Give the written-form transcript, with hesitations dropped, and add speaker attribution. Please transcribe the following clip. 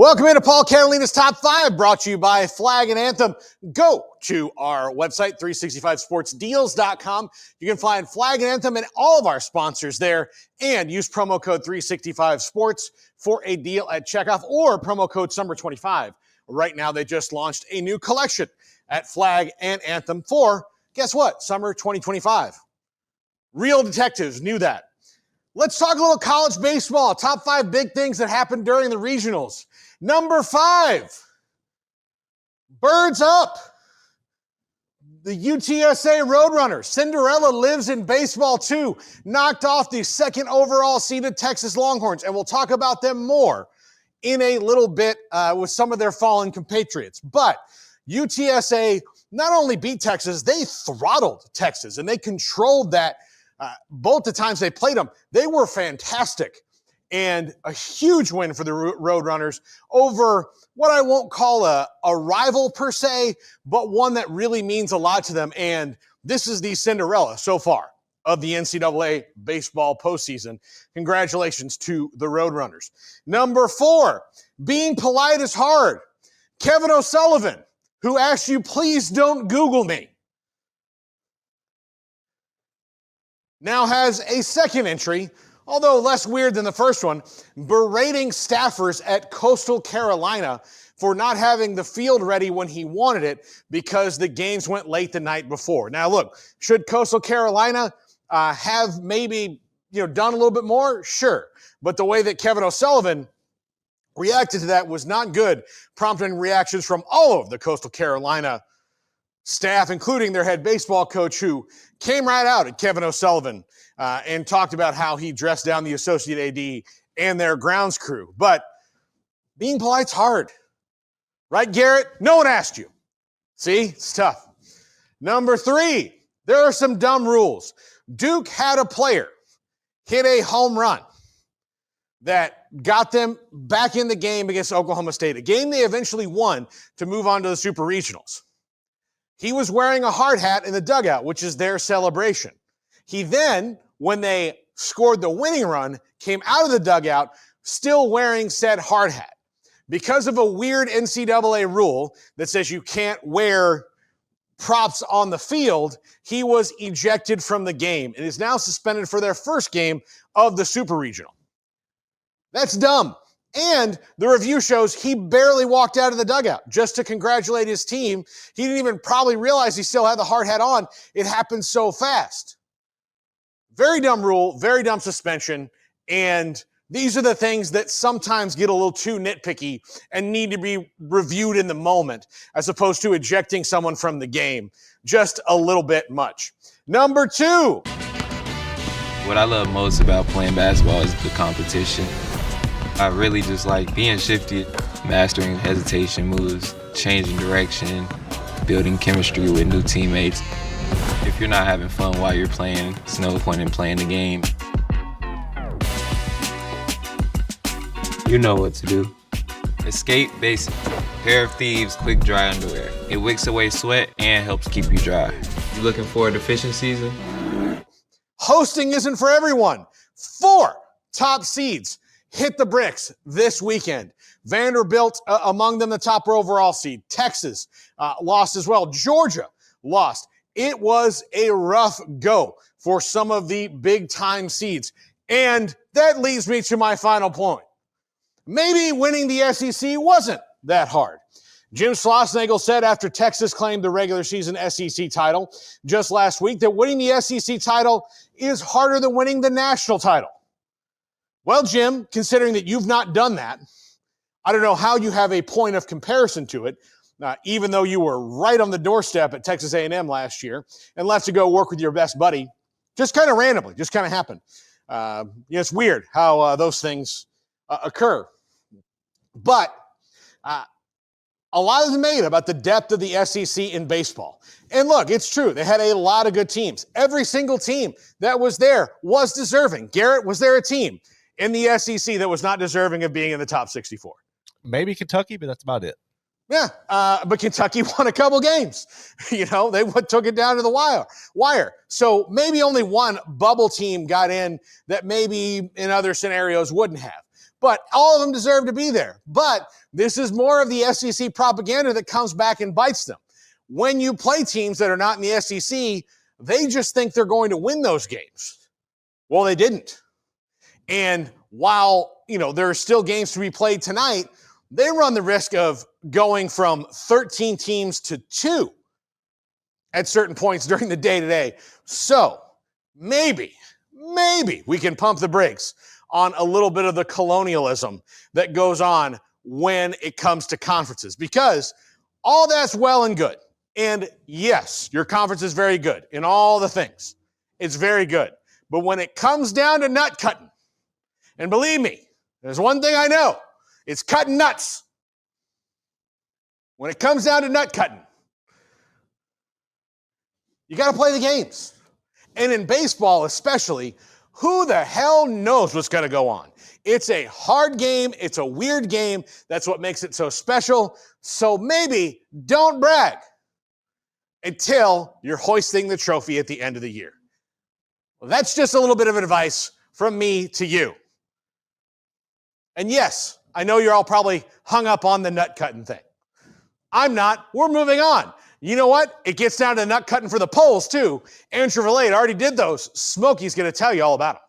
Speaker 1: Welcome into Paul Catalina's Top 5, brought to you by Flag and Anthem. Go to our website, 365sportsdeals.com. You can find Flag and Anthem and all of our sponsors there, and use promo code 365sports for a deal at checkoff, or promo code SUMMER25. Right now, they just launched a new collection at Flag and Anthem for, guess what, Summer 2025. Real detectives knew that. Let's talk a little college baseball. Top 5 big things that happened during the regionals. Number 5, birds up. The UTSA Roadrunners. Cinderella lives in baseball too. Knocked off the second overall seeded Texas Longhorns, and we'll talk about them more in a little bit with some of their fallen compatriots. But UTSA not only beat Texas, they throttled Texas, and they controlled that both the times they played them. They were fantastic. And a huge win for the Roadrunners over what I won't call a rival per se, but one that really means a lot to them. And this is the Cinderella so far of the NCAA baseball postseason. Congratulations to the Roadrunners. Number 4, being polite is hard. Kevin O'Sullivan, who asked you, please don't Google me, now has a second entry, although less weird than the first one, berating staffers at Coastal Carolina for not having the field ready when he wanted it because the games went late the night before. Now, look, should Coastal Carolina have maybe done a little bit more? Sure. But the way that Kevin O'Sullivan reacted to that was not good, prompting reactions from all of the Coastal Carolina staff, including their head baseball coach, who came right out at Kevin O'Sullivan and talked about how he dressed down the associate AD and their grounds crew. But being polite's hard. Right, Garrett? No one asked you. See? It's tough. Number 3, there are some dumb rules. Duke had a player hit a home run that got them back in the game against Oklahoma State, a game they eventually won to move on to the Super Regionals. He was wearing a hard hat in the dugout, which is their celebration. He then, when they scored the winning run, came out of the dugout still wearing said hard hat. Because of a weird NCAA rule that says you can't wear props on the field, he was ejected from the game and is now suspended for their first game of the Super Regional. That's dumb. And the review shows he barely walked out of the dugout just to congratulate his team. He didn't even probably realize he still had the hard hat on. It happened so fast. Very dumb rule, very dumb suspension. And these are the things that sometimes get a little too nitpicky and need to be reviewed in the moment, as opposed to ejecting someone from the game. Just a little bit much. Number 2.
Speaker 2: What I love most about playing basketball is the competition. I really just like being shifty, mastering hesitation moves, changing direction, building chemistry with new teammates. If you're not having fun while you're playing, there's no point in playing the game. You know what to do. Escape Basics. Pair of Thieves Quick Dry Underwear. It wicks away sweat and helps keep you dry. You looking forward to fishing season?
Speaker 1: Hosting isn't for everyone. 4 top seeds hit the bricks this weekend. Vanderbilt, among them, the top overall seed. Texas lost as well. Georgia lost. It was a rough go for some of the big-time seeds. And that leads me to my final point. Maybe winning the SEC wasn't that hard. Jim Schlossnagle said after Texas claimed the regular season SEC title just last week that winning the SEC title is harder than winning the national title. Well, Jim, considering that you've not done that, I don't know how you have a point of comparison to it, even though you were right on the doorstep at Texas A&M last year and left to go work with your best buddy, just kind of randomly, just kind of happened. It's weird how those things occur. But a lot is made about the depth of the SEC in baseball. And look, it's true. They had a lot of good teams. Every single team that was there was deserving. Garrett, was there a team in the SEC that was not deserving of being in the top 64?
Speaker 3: Maybe Kentucky, but that's about it.
Speaker 1: Yeah, but Kentucky won a couple games. They took it down to the wire. So maybe only one bubble team got in that maybe in other scenarios wouldn't have. But all of them deserve to be there. But this is more of the SEC propaganda that comes back and bites them. When you play teams that are not in the SEC, they just think they're going to win those games. Well, they didn't. And while, there are still games to be played tonight, they run the risk of going from 13 teams to 2 at certain points during the day-to-day. So maybe we can pump the brakes on a little bit of the colonialism that goes on when it comes to conferences, because all that's well and good. And yes, your conference is very good in all the things. It's very good. But when it comes down to nut cutting, and believe me, there's one thing I know, it's cutting nuts. When it comes down to nut cutting, you got to play the games. And in baseball especially, who the hell knows what's going to go on? It's a hard game. It's a weird game. That's what makes it so special. So maybe don't brag until you're hoisting the trophy at the end of the year. Well, that's just a little bit of advice from me to you. And yes, I know you're all probably hung up on the nut cutting thing. I'm not. We're moving on. You know what? It gets down to nut cutting for the polls too. Aaron Chevrolet already did those. Smokey's going to tell you all about them.